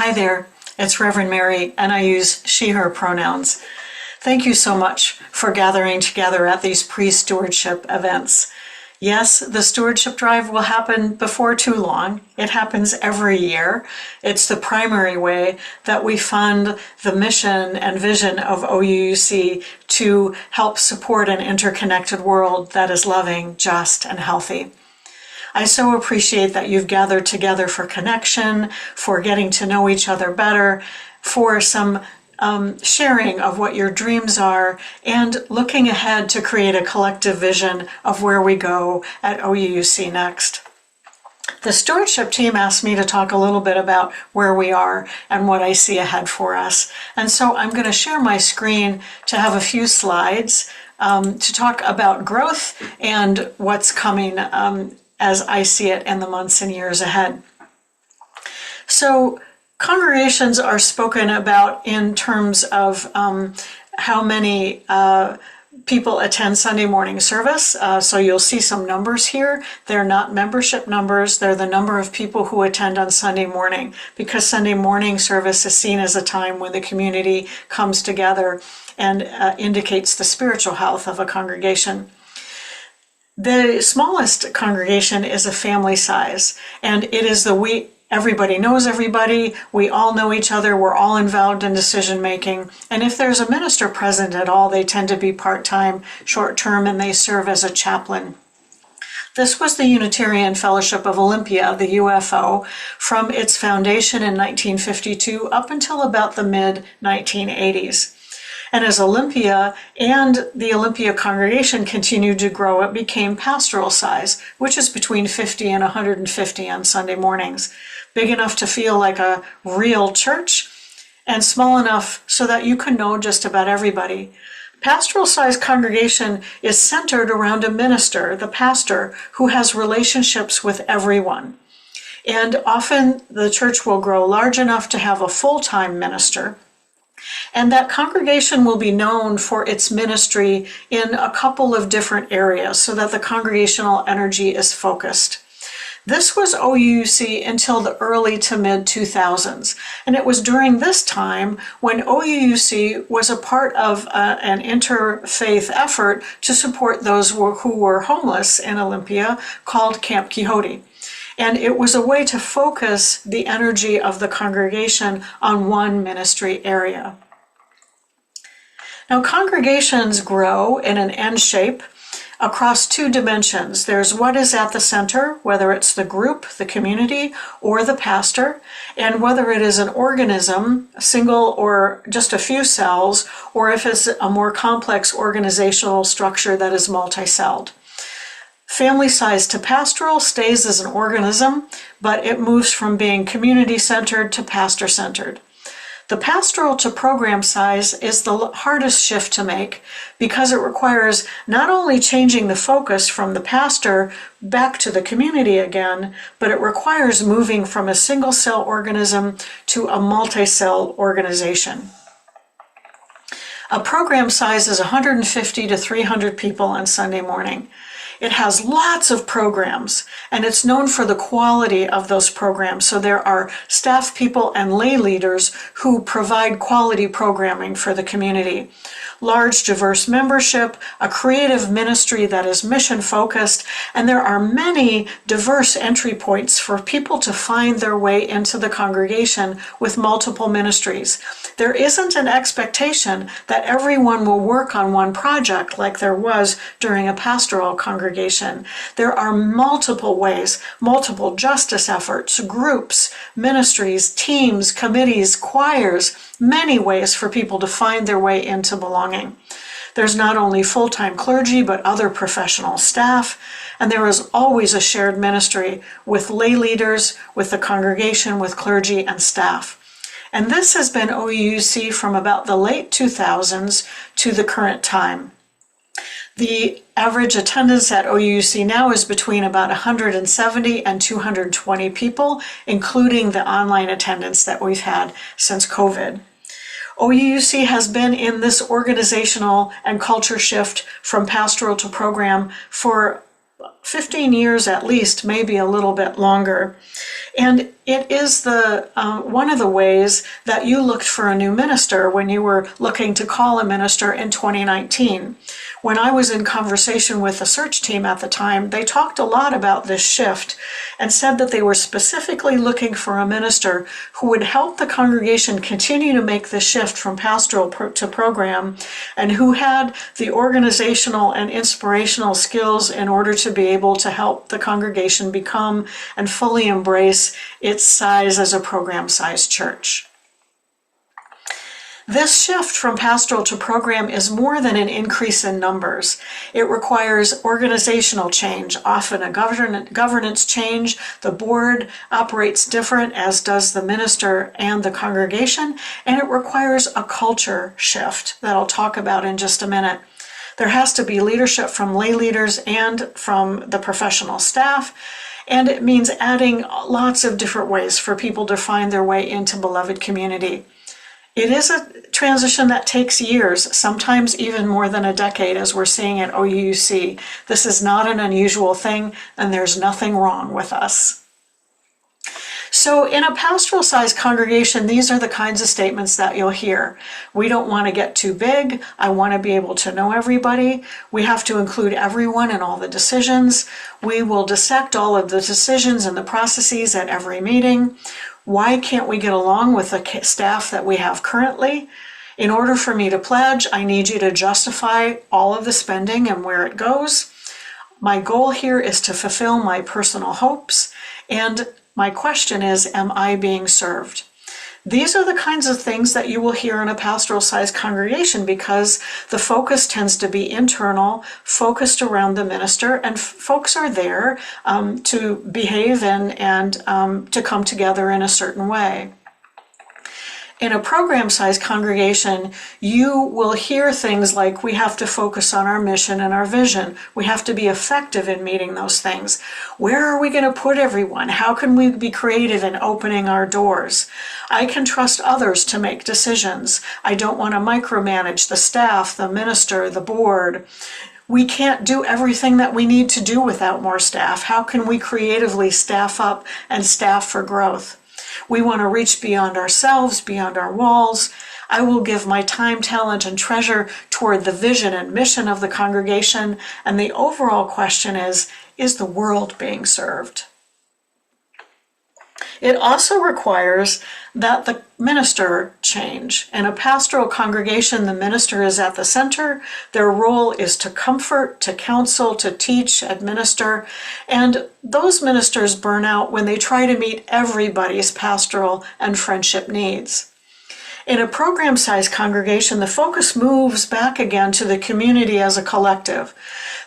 Hi there, it's Reverend Mary, and I use she, her pronouns. Thank you so much for gathering together at these pre-stewardship events. Yes, the stewardship drive will happen before too long. It happens every year. It's the primary way that we fund the mission and vision of OUUC to help support an interconnected world that is loving, just, and healthy. I so appreciate that you've gathered together for connection, for getting to know each other better, for some sharing of what your dreams are, and looking ahead to create a collective vision of where we go at OUUC next. The stewardship team asked me to talk a little bit about where we are and what I see ahead for us. And so I'm going to share my screen to have a few slides to talk about growth and what's coming as I see it in the months and years ahead. So congregations are spoken about in terms of how many people attend Sunday morning service. So you'll see some numbers here. They're not membership numbers. They're the number of people who attend on Sunday morning, because Sunday morning service is seen as a time when the community comes together and indicates the spiritual health of a congregation. The smallest congregation is a family size, and it is everybody knows everybody, we all know each other, we're all involved in decision making, and if there's a minister present at all, they tend to be part-time, short-term, and they serve as a chaplain. This was the Unitarian Fellowship of Olympia, the UFO, from its foundation in 1952 up until about the mid-1980s. And as Olympia and the Olympia congregation continued to grow, it became pastoral size, which is between 50 and 150 on Sunday mornings. Big enough to feel like a real church, and small enough so that you can know just about everybody. Pastoral size congregation is centered around a minister, the pastor, who has relationships with everyone. And often the church will grow large enough to have a full-time minister. And that congregation will be known for its ministry in a couple of different areas so that the congregational energy is focused. This was OUUC until the early to mid 2000s. And it was during this time when OUUC was a part of an interfaith effort to support those who were homeless in Olympia called Camp Quixote. And it was a way to focus the energy of the congregation on one ministry area. Now, congregations grow in an N shape across two dimensions. There's what is at the center, whether it's the group, the community, or the pastor, and whether it is an organism, single or just a few cells, or if it's a more complex organizational structure that is multi-celled. Family size to pastoral stays as an organism, but it moves from being community-centered to pastor-centered. The pastoral to program size is the hardest shift to make because it requires not only changing the focus from the pastor back to the community again, but it requires moving from a single-cell organism to a multi-cell organization. A program size is 150 to 300 people on Sunday morning. It has lots of programs, and it's known for the quality of those programs. So there are staff people and lay leaders who provide quality programming for the community. Large, diverse membership, a creative ministry that is mission-focused, and there are many diverse entry points for people to find their way into the congregation with multiple ministries. There isn't an expectation that everyone will work on one project like there was during a pastoral congregation. There are multiple ways, multiple justice efforts, groups, ministries, teams, committees, choirs, many ways for people to find their way into belonging. There's not only full-time clergy, but other professional staff, and there is always a shared ministry with lay leaders, with the congregation, with clergy and staff. And this has been OUUC from about the late 2000s to the current time. The average attendance at OUUC now is between about 170 and 220 people, including the online attendance that we've had since COVID. OUUC has been in this organizational and culture shift from pastoral to program for 15 years at least, maybe a little bit longer. And it is the one of the ways that you looked for a new minister when you were looking to call a minister in 2019. When I was in conversation with the search team at the time, they talked a lot about this shift and said that they were specifically looking for a minister who would help the congregation continue to make the shift from pastoral to program, and who had the organizational and inspirational skills in order to be able to help the congregation become and fully embrace its size as a program-sized church. This shift from pastoral to program is more than an increase in numbers. It requires organizational change, often a governance change. The board operates different, as does the minister and the congregation, and it requires a culture shift that I'll talk about in just a minute. There has to be leadership from lay leaders and from the professional staff, and it means adding lots of different ways for people to find their way into beloved community. It is a transition that takes years, sometimes even more than a decade, as we're seeing at OUUC. This is not an unusual thing, and there's nothing wrong with us. So in a pastoral-sized congregation, these are the kinds of statements that you'll hear. We don't want to get too big. I want to be able to know everybody. We have to include everyone in all the decisions. We will dissect all of the decisions and the processes at every meeting. Why can't we get along with the staff that we have currently? In order for me to pledge, I need you to justify all of the spending and where it goes. My goal here is to fulfill my personal hopes, and my question is, am I being served? These are the kinds of things that you will hear in a pastoral-sized congregation, because the focus tends to be internal, focused around the minister, and folks are there to behave and to come together in a certain way. In a program-sized congregation, you will hear things like, we have to focus on our mission and our vision. We have to be effective in meeting those things. Where are we going to put everyone? How can we be creative in opening our doors? I can trust others to make decisions. I don't want to micromanage the staff, the minister, the board. We can't do everything that we need to do without more staff. How can we creatively staff up and staff for growth? We want to reach beyond ourselves, beyond our walls. I will give my time, talent, and treasure toward the vision and mission of the congregation. And the overall question is the world being served? It also requires that the minister change. In a pastoral congregation, the minister is at the center. Their role is to comfort, to counsel, to teach, administer. And those ministers burn out when they try to meet everybody's pastoral and friendship needs. In a program-sized congregation, the focus moves back again to the community as a collective.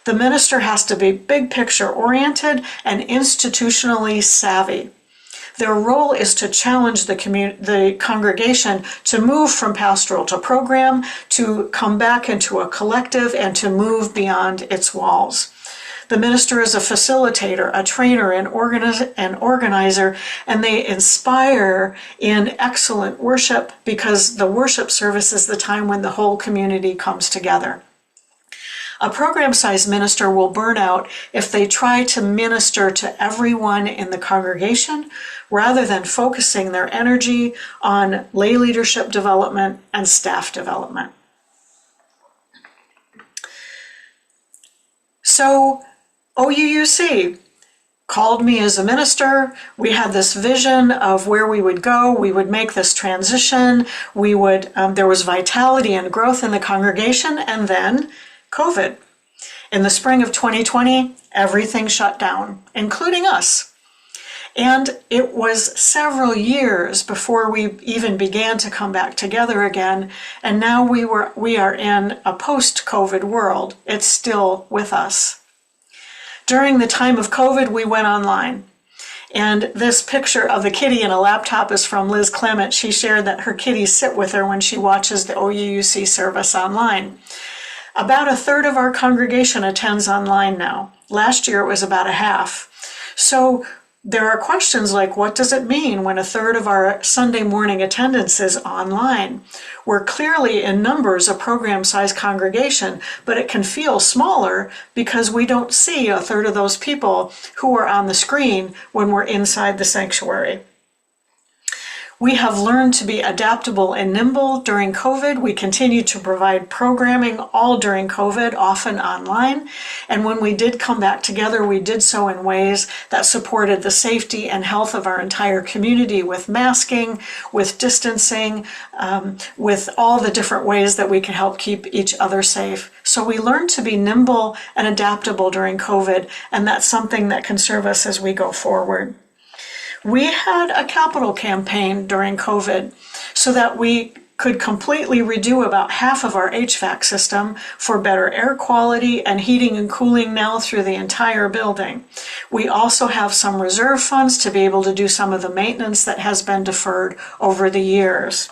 The minister has to be big picture oriented and institutionally savvy. Their role is to challenge the congregation to move from pastoral to program, to come back into a collective, and to move beyond its walls. The minister is a facilitator, a trainer, an organizer, and they inspire in excellent worship, because the worship service is the time when the whole community comes together. A program-sized minister will burn out if they try to minister to everyone in the congregation rather than focusing their energy on lay leadership development and staff development. So OUUC called me as a minister. We had this vision of where we would go. We would make this transition. There was vitality and growth in the congregation, and then COVID. In the spring of 2020, everything shut down, including us. And it was several years before we even began to come back together again. And now we are in a post-COVID world. It's still with us. During the time of COVID, we went online. And this picture of the kitty in a laptop is from Liz Clement. She shared that her kitties sit with her when she watches the OUUC service online. About a third of our congregation attends online now. Last year it was about a half. So there are questions like, what does it mean when a third of our Sunday morning attendance is online? We're clearly in numbers a program-sized congregation, but it can feel smaller because we don't see a third of those people who are on the screen when we're inside the sanctuary. We have learned to be adaptable and nimble during COVID. We continue to provide programming all during COVID, often online. And when we did come back together, we did so in ways that supported the safety and health of our entire community with masking, with distancing, with all the different ways that we can help keep each other safe. So we learned to be nimble and adaptable during COVID, and that's something that can serve us as we go forward. We had a capital campaign during COVID so that we could completely redo about half of our HVAC system for better air quality and heating and cooling now through the entire building. We also have some reserve funds to be able to do some of the maintenance that has been deferred over the years.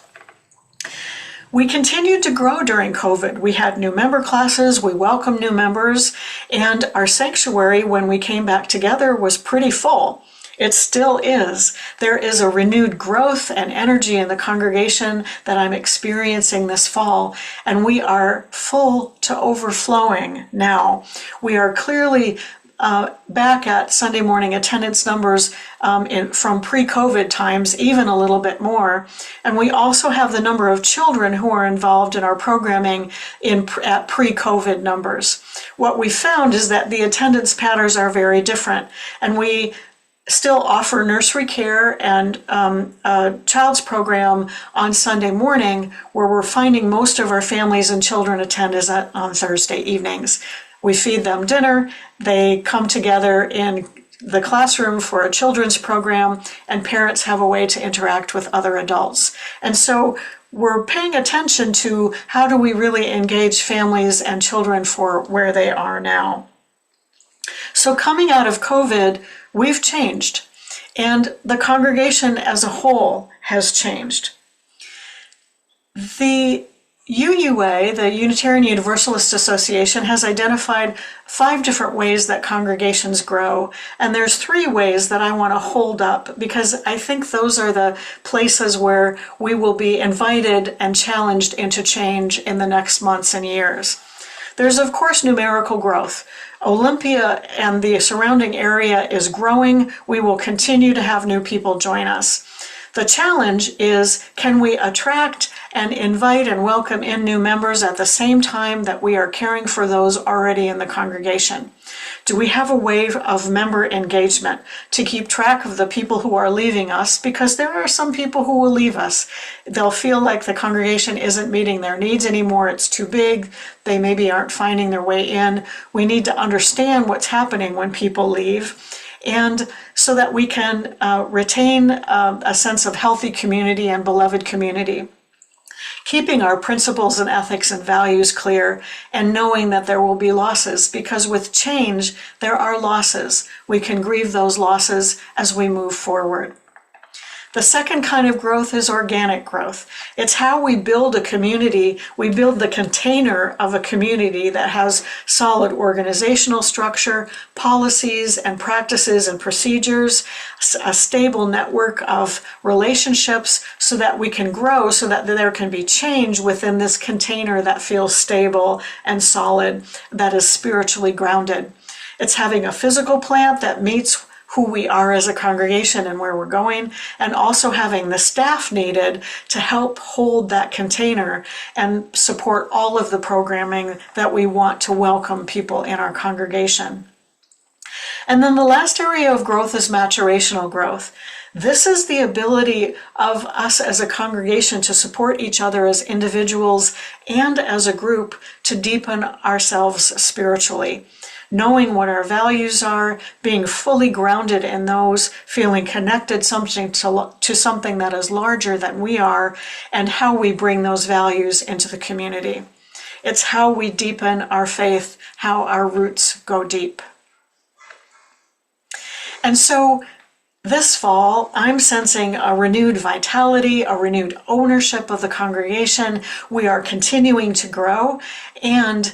We continued to grow during COVID. We had new member classes, we welcomed new members, and our sanctuary, when we came back together, was pretty full. It still is. There is a renewed growth and energy in the congregation that I'm experiencing this fall, and we are full to overflowing now. We are clearly back at Sunday morning attendance numbers from pre-COVID times, even a little bit more. And we also have the number of children who are involved in our programming at pre-COVID numbers. What we found is that the attendance patterns are very different, and we still offer nursery care and a child's program on Sunday morning, where we're finding most of our families and children attend is on Thursday evenings. We feed them dinner, they come together in the classroom for a children's program, and parents have a way to interact with other adults. And so we're paying attention to how do we really engage families and children for where they are now. So coming out of COVID, we've changed, and the congregation as a whole has changed. The UUA, the Unitarian Universalist Association, has identified 5 different ways that congregations grow, and there's 3 ways that I want to hold up because I think those are the places where we will be invited and challenged into change in the next months and years. There's, of course, numerical growth. Olympia and the surrounding area is growing. We will continue to have new people join us. The challenge is, can we attract and invite and welcome in new members at the same time that we are caring for those already in the congregation? Do we have a way of member engagement to keep track of the people who are leaving us? Because there are some people who will leave us. They'll feel like the congregation isn't meeting their needs anymore. It's too big. They maybe aren't finding their way in. We need to understand what's happening when people leave, and so that we can retain a sense of healthy community and beloved community. Keeping our principles and ethics and values clear, and knowing that there will be losses, because with change, there are losses. We can grieve those losses as we move forward. The second kind of growth is organic growth. It's how we build a community. We build the container of a community that has solid organizational structure, policies and practices and procedures, a stable network of relationships so that we can grow, so that there can be change within this container that feels stable and solid, that is spiritually grounded. It's having a physical plant that meets who we are as a congregation and where we're going, and also having the staff needed to help hold that container and support all of the programming that we want to welcome people in our congregation. And then the last area of growth is maturational growth. This is the ability of us as a congregation to support each other as individuals and as a group to deepen ourselves spiritually. Knowing what our values are, being fully grounded in those, feeling connected to something that is larger than we are, and how we bring those values into the community. It's how we deepen our faith, how our roots go deep. And so this fall, I'm sensing a renewed vitality, a renewed ownership of the congregation. We are continuing to grow, and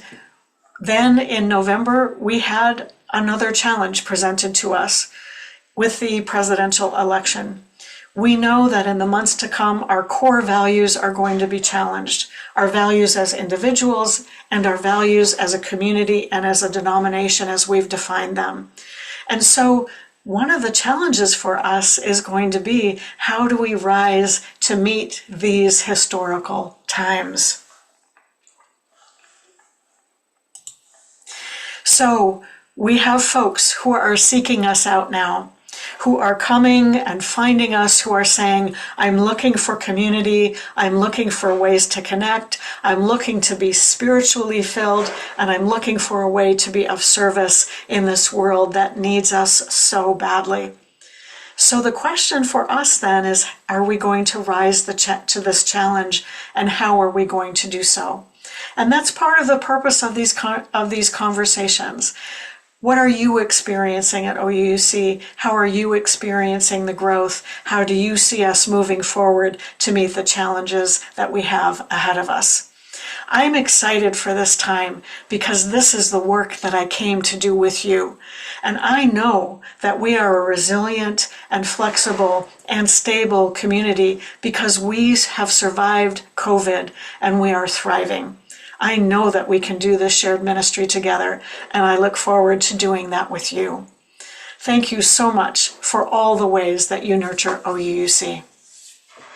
then in November, we had another challenge presented to us. with the presidential election. We know that in the months to come, our core values are going to be challenged. Our values as individuals and our values as a community and as a denomination as we've defined them. And so one of the challenges for us is going to be, how do we rise to meet these historical times? So we have folks who are seeking us out now, who are coming and finding us, who are saying, I'm looking for community, I'm looking for ways to connect, I'm looking to be spiritually filled, and I'm looking for a way to be of service in this world that needs us so badly. So the question for us then is, are we going to rise to this challenge, and how are we going to do so? And that's part of the purpose of these conversations. What are you experiencing at OUC? How are you experiencing the growth? How do you see us moving forward to meet the challenges that we have ahead of us? I'm excited for this time because this is the work that I came to do with you. And I know that we are a resilient and flexible and stable community because we have survived COVID and we are thriving. I know that we can do this shared ministry together, and I look forward to doing that with you. Thank you so much for all the ways that you nurture OUC.